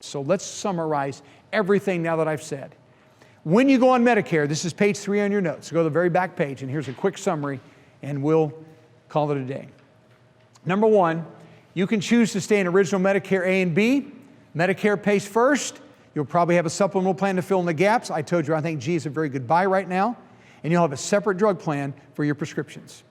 So let's summarize everything now that I've said. When you go on Medicare, this is page 3 on your notes. Go to the very back page, and here's a quick summary, and we'll call it a day. Number 1, you can choose to stay in original Medicare A and B. Medicare pays first. You'll probably have a supplemental plan to fill in the gaps. I told you I think G is a very good buy right now. And you'll have a separate drug plan for your prescriptions.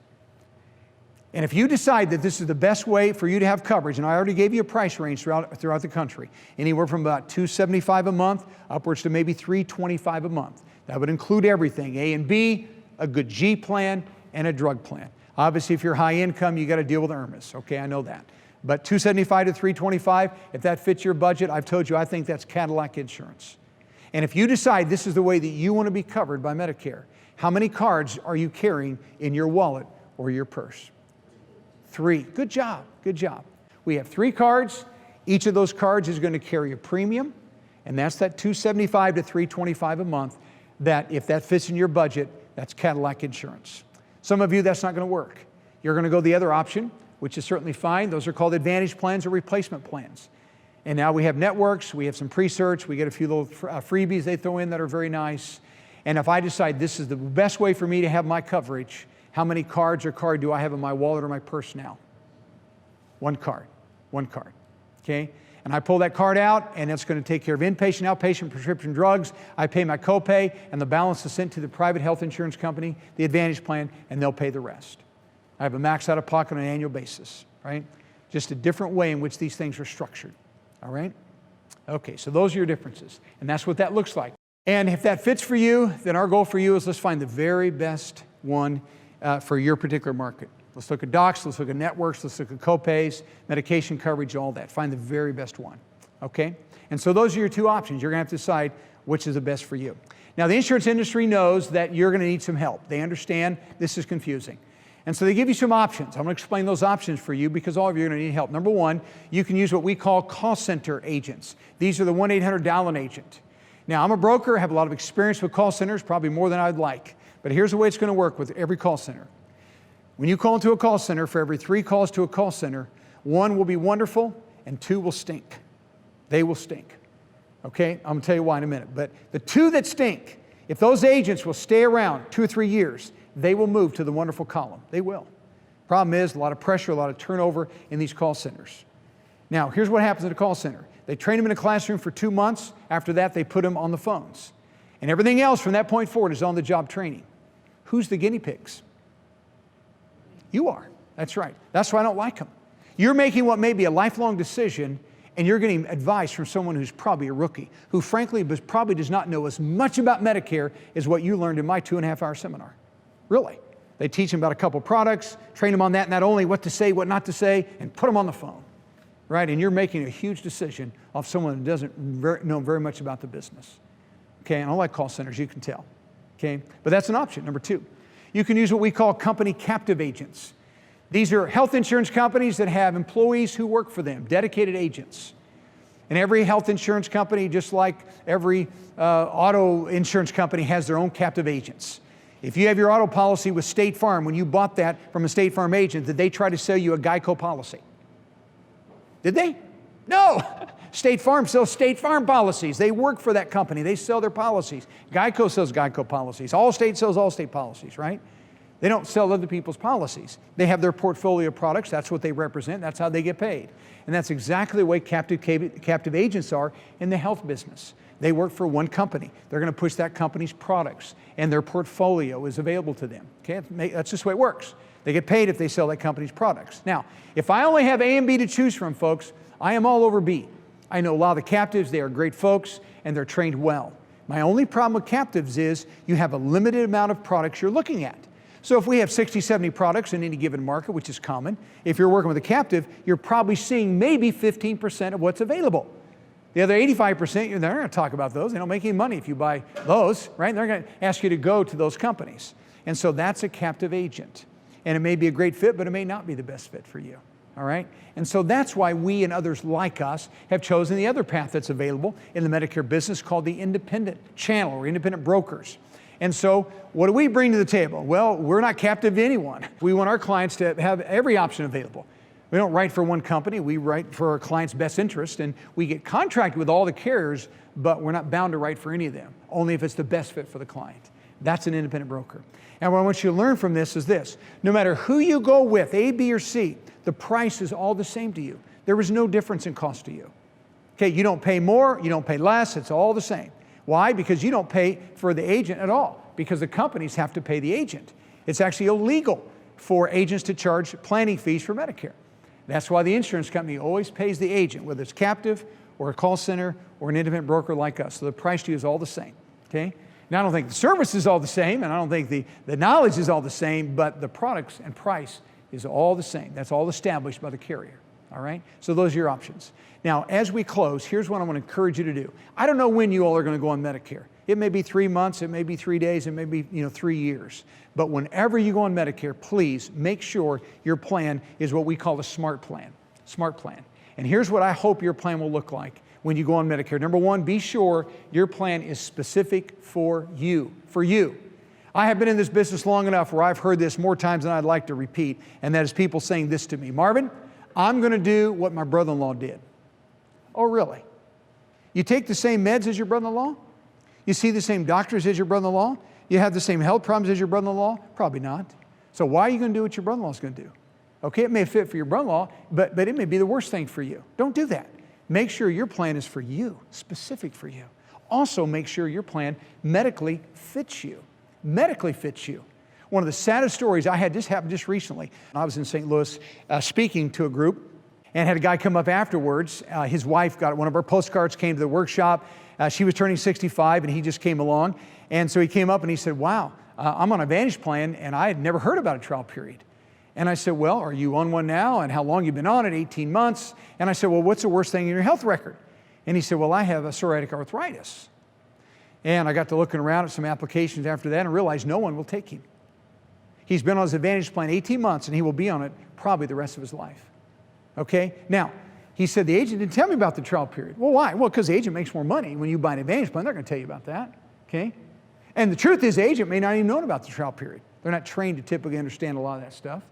And if you decide that this is the best way for you to have coverage, and I already gave you a price range throughout the country, anywhere from about $275 a month upwards to maybe $325 a month. That would include everything, A and B, a good G plan, and a drug plan. Obviously, if you're high income, you got to deal with IRMAs. Okay, I know that. But $275 to $325, if that fits your budget, I've told you I think that's Cadillac insurance. And if you decide this is the way that you want to be covered by Medicare, how many cards are you carrying in your wallet or your purse? 3. Good job. Good job. We have 3 cards. Each of those cards is going to carry a premium, and that's that $275 to $325 a month. That if that fits in your budget, that's Cadillac insurance. Some of you, that's not going to work. You're going to go the other option, which is certainly fine. Those are called Advantage plans or replacement plans. And now we have networks. We have some pre-search. We get a few little freebies they throw in that are very nice. And if I decide this is the best way for me to have my coverage, how many cards or card do I have in my wallet or my purse now? 1 card. 1 card. Okay? And I pull that card out, and it's going to take care of inpatient, outpatient, prescription drugs. I pay my copay, and the balance is sent to the private health insurance company, the Advantage plan, and they'll pay the rest. I have a max out of pocket on an annual basis, right? Just a different way in which these things are structured, all right? Okay, so those are your differences, and that's what that looks like. And if that fits for you, then our goal for you is let's find the very best one for your particular market. Let's look at docs, let's look at networks, let's look at copays, medication coverage, all that. Find the very best one, okay? And so those are your 2 options. You're going to have to decide which is the best for you. Now, the insurance industry knows that you're going to need some help. They understand this is confusing. And so they give you some options. I'm going to explain those options for you because all of you are going to need help. Number 1, you can use what we call call center agents. These are the 1-800 dial-in agent. Now, I'm a broker, I have a lot of experience with call centers, probably more than I'd like. But here's the way it's going to work with every call center. When you call into a call center, for every 3 calls to a call center, 1 will be wonderful and 2 will stink. They will stink. Okay? I'm going to tell you why in a minute. But the 2 that stink, if those agents will stay around 2 or 3 years, they will move to the wonderful column. They will. Problem is, a lot of pressure, a lot of turnover in these call centers. Now, here's what happens at a call center. They train them in a classroom for 2 months. After that, they put them on the phones. And everything else from that point forward is on-the-job training. Who's the guinea pigs? You are. That's right. That's why I don't like them. You're making what may be a lifelong decision, and you're getting advice from someone who's probably a rookie, who frankly probably does not know as much about Medicare as what you learned in my 2.5-hour seminar. Really. They teach them about a couple products, train them on that, not only what to say, what not to say, and put them on the phone. Right? And you're making a huge decision off someone who doesn't know very much about the business. Okay? And I like call centers, you can tell. Okay? But that's an option. Number 2. You can use what we call company captive agents. These are health insurance companies that have employees who work for them, dedicated agents. And every health insurance company, just like every auto insurance company, has their own captive agents. If you have your auto policy with State Farm, when you bought that from a State Farm agent, did they try to sell you a Geico policy? Did they? No. State Farm sells State Farm policies. They work for that company. They sell their policies. Geico sells Geico policies. Allstate sells Allstate policies, right? They don't sell other people's policies. They have their portfolio of products. That's what they represent. That's how they get paid. And that's exactly the way captive agents are in the health business. They work for one company. They're going to push that company's products, and their portfolio is available to them. Okay? That's just the way it works. They get paid if they sell that company's products. Now, if I only have A and B to choose from, folks, I am all over B. I know a lot of the captives. They are great folks, and they're trained well. My only problem with captives is you have a limited amount of products you're looking at. So if we have 60, 70 products in any given market, which is common, if you're working with a captive, you're probably seeing maybe 15% of what's available. The other 85%, they're not going to talk about those. They don't make any money if you buy those, right? They're going to ask you to go to those companies. And so that's a captive agent. And it may be a great fit, but it may not be the best fit for you, all right? And so that's why we and others like us have chosen the other path that's available in the Medicare business called the independent channel or independent brokers. And so what do we bring to the table? Well, we're not captive to anyone. We want our clients to have every option available. We don't write for one company. We write for our client's best interest, and we get contracted with all the carriers, but we're not bound to write for any of them, only if it's the best fit for the client. That's an independent broker. And what I want you to learn from this is this: no matter who you go with, A, B, or C, the price is all the same to you. There is no difference in cost to you. Okay, you don't pay more, you don't pay less, it's all the same. Why? Because you don't pay for the agent at all, because the companies have to pay the agent. It's actually illegal for agents to charge planning fees for Medicare. That's why the insurance company always pays the agent, whether it's captive or a call center or an independent broker like us. So the price to you is all the same, okay? Now, I don't think the service is all the same, and I don't think the knowledge is all the same, but the products and price is all the same. That's all established by the carrier, all right? So those are your options. Now, as we close, here's what I want to encourage you to do. I don't know when you all are going to go on Medicare. It may be 3 months, it may be 3 days, it may be 3 years. But whenever you go on Medicare, please make sure your plan is what we call a smart plan. Smart plan. And here's what I hope your plan will look like when you go on Medicare. Number one, be sure your plan is specific for you. For you. I have been in this business long enough where I've heard this more times than I'd like to repeat, and that is people saying this to me: Marvin, I'm going to do what my brother-in-law did. Oh, really? You take the same meds as your brother-in-law? You see the same doctors as your brother-in-law? You have the same health problems as your brother-in-law? Probably not. So why are you going to do what your brother-in-law is going to do? Okay, it may fit for your brother-in-law, but it may be the worst thing for you. Don't do that. Make sure your plan is for you, specific for you. Also, make sure your plan medically fits you. Medically fits you. One of the saddest stories I had, this happened just recently. I was in St. Louis speaking to a group, and had a guy come up afterwards. His wife got one of our postcards, came to the workshop. She was turning 65, and he just came along. And so he came up and he said, wow, I'm on a Advantage plan, and I had never heard about a trial period. And I said, well, are you on one now? And how long you been on it? 18 months. And I said, well, what's the worst thing in your health record? And he said, well, I have a psoriatic arthritis. And I got to looking around at some applications after that and realized no one will take him. He's been on his Advantage plan 18 months, and he will be on it probably the rest of his life. Okay? Now, he said, the agent didn't tell me about the trial period. Well, why? Well, because the agent makes more money when you buy an Advantage plan. They're going to tell you about that. Okay? And the truth is, the agent may not even know about the trial period. They're not trained to typically understand a lot of that stuff.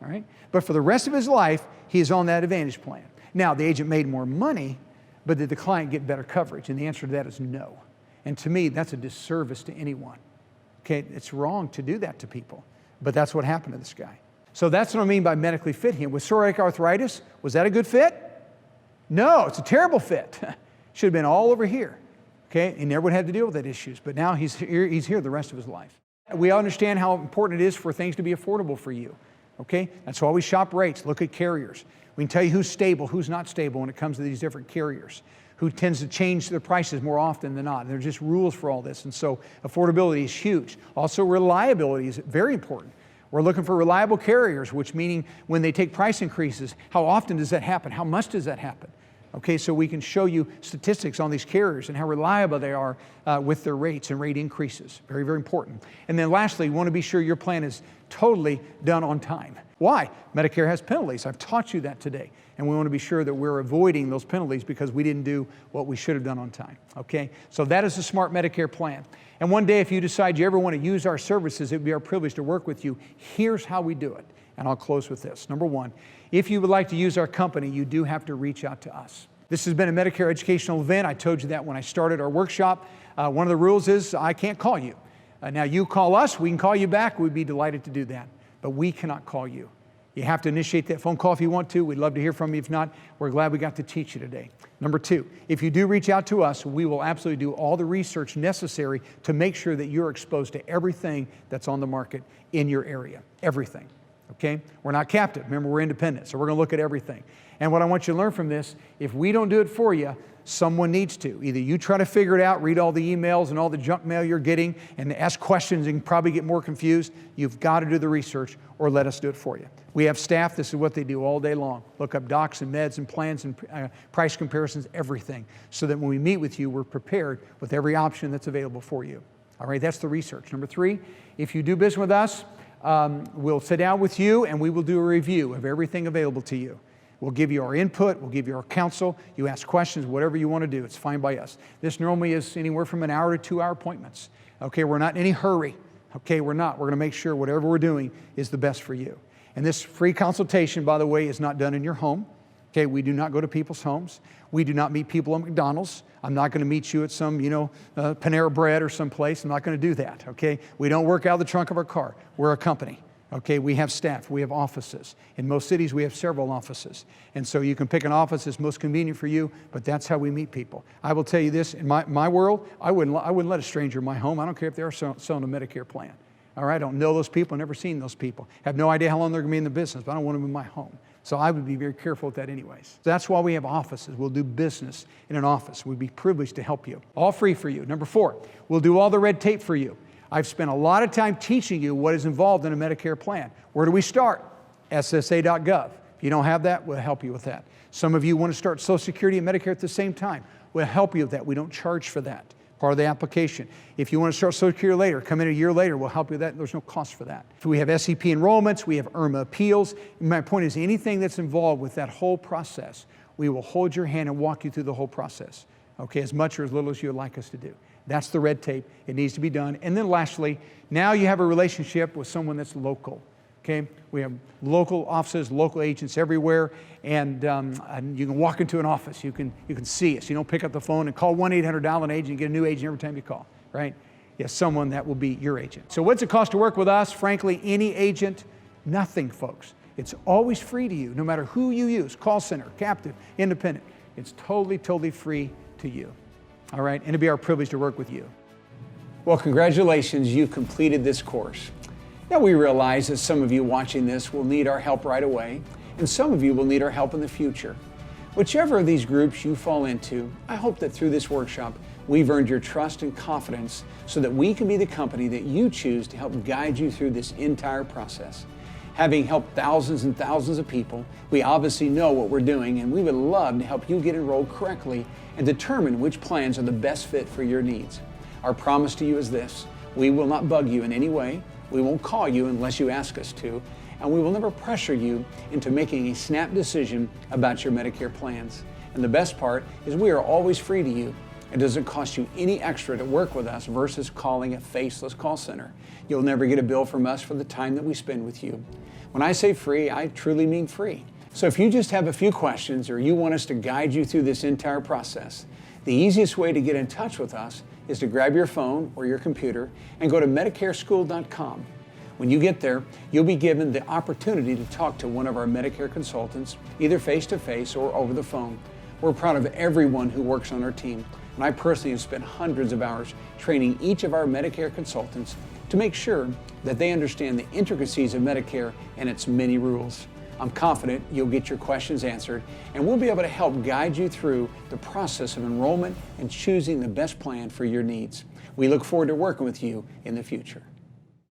All right? But for the rest of his life, he is on that Advantage plan. Now, the agent made more money, but did the client get better coverage? And the answer to that is no. And to me, that's a disservice to anyone. Okay? It's wrong to do that to people. But that's what happened to this guy. So that's what I mean by medically fit him. With psoriatic arthritis, was that a good fit? No, it's a terrible fit. Should have been all over here. Okay? He never would have had to deal with that issues. But now he's here the rest of his life. We understand how important it is for things to be affordable for you. Okay? That's why we shop rates, look at carriers. We can tell you who's stable, who's not stable when it comes to these different carriers, who tends to change their prices more often than not. And there's just rules for all this. And so affordability is huge. Also, reliability is very important. We're looking for reliable carriers, which meaning when they take price increases, how often does that happen? How much does that happen? Okay, so we can show you statistics on these carriers and how reliable they are with their rates and rate increases. Very, very important. And then lastly, you want to be sure your plan is totally done on time. Why? Medicare has penalties. I've taught you that today. And we want to be sure that we're avoiding those penalties because we didn't do what we should have done on time. Okay? So that is the smart Medicare plan. And one day, if you decide you ever want to use our services, it would be our privilege to work with you. Here's how we do it. And I'll close with this. Number one, if you would like to use our company, you do have to reach out to us. This has been a Medicare educational event. I told you that when I started our workshop. One of the rules is I can't call you. Now you call us, we can call you back. We'd be delighted to do that. But we cannot call you. You have to initiate that phone call if you want to. We'd love to hear from you. If not, we're glad we got to teach you today. Number two, if you do reach out to us, we will absolutely do all the research necessary to make sure that you're exposed to everything that's on the market in your area. Everything. Okay? We're not captive. Remember, we're independent. So we're going to look at everything. And what I want you to learn from this, if we don't do it for you, someone needs to. Either you try to figure it out, read all the emails and all the junk mail you're getting, and ask questions and probably get more confused. You've got to do the research or let us do it for you. We have staff. This is what they do all day long. Look up docs and meds and plans and price comparisons, everything, so that when we meet with you, we're prepared with every option that's available for you. All right, that's the research. Number three, if you do business with us, we'll sit down with you and we will do a review of everything available to you. We'll give you our input, we'll give you our counsel, you ask questions, whatever you want to do, it's fine by us. This normally is anywhere from an hour to 2-hour appointments. Okay, we're not in any hurry. Okay, we're not. We're going to make sure whatever we're doing is the best for you. And this free consultation, by the way, is not done in your home. Okay, we do not go to people's homes. We do not meet people at McDonald's. I'm not going to meet you at some, Panera Bread or someplace. I'm not going to do that, okay? We don't work out of the trunk of our car. We're a company, okay? We have staff. We have offices. In most cities, we have several offices. And so you can pick an office that's most convenient for you, but that's how we meet people. I will tell you this, in my world, I wouldn't let a stranger in my home. I don't care if they're selling a Medicare plan. All right, I don't know those people, never seen those people. Have no idea how long they're going to be in the business, but I don't want them in my home. So I would be very careful with that anyways. That's why we have offices. We'll do business in an office. We'd be privileged to help you. All free for you. Number 4, we'll do all the red tape for you. I've spent a lot of time teaching you what is involved in a Medicare plan. Where do we start? SSA.gov. If you don't have that, we'll help you with that. Some of you want to start Social Security and Medicare at the same time. We'll help you with that. We don't charge for that. Part of the application. If you want to start Social Security later, come in a year later, we'll help you with that. There's no cost for that. So we have SEP enrollments, we have IRMA appeals. My point is anything that's involved with that whole process, we will hold your hand and walk you through the whole process, okay, as much or as little as you would like us to do. That's the red tape. It needs to be done. And then lastly, now you have a relationship with someone that's local. Okay, we have local offices, local agents everywhere, and you can walk into an office. You can see us. You don't pick up the phone and call 1-800-dial-an agent and get a new agent every time you call, right? Yes, someone that will be your agent. So what's it cost to work with us? Frankly, any agent, nothing, folks. It's always free to you, no matter who you use, call center, captive, independent. It's totally, totally free to you, all right? And it'll be our privilege to work with you. Well, congratulations, you've completed this course. Now we realize that some of you watching this will need our help right away, and some of you will need our help in the future. Whichever of these groups you fall into, I hope that through this workshop, we've earned your trust and confidence so that we can be the company that you choose to help guide you through this entire process. Having helped thousands and thousands of people, we obviously know what we're doing, and we would love to help you get enrolled correctly and determine which plans are the best fit for your needs. Our promise to you is this: we will not bug you in any way. We won't call you unless you ask us to, and we will never pressure you into making a snap decision about your Medicare plans. And the best part is we are always free to you. It doesn't cost you any extra to work with us versus calling a faceless call center. You'll never get a bill from us for the time that we spend with you. When I say free, I truly mean free. So if you just have a few questions or you want us to guide you through this entire process, the easiest way to get in touch with us is to grab your phone or your computer and go to MedicareSchool.com. When you get there, you'll be given the opportunity to talk to one of our Medicare consultants, either face-to-face or over the phone. We're proud of everyone who works on our team, and I personally have spent hundreds of hours training each of our Medicare consultants to make sure that they understand the intricacies of Medicare and its many rules. I'm confident you'll get your questions answered, and we'll be able to help guide you through the process of enrollment and choosing the best plan for your needs. We look forward to working with you in the future.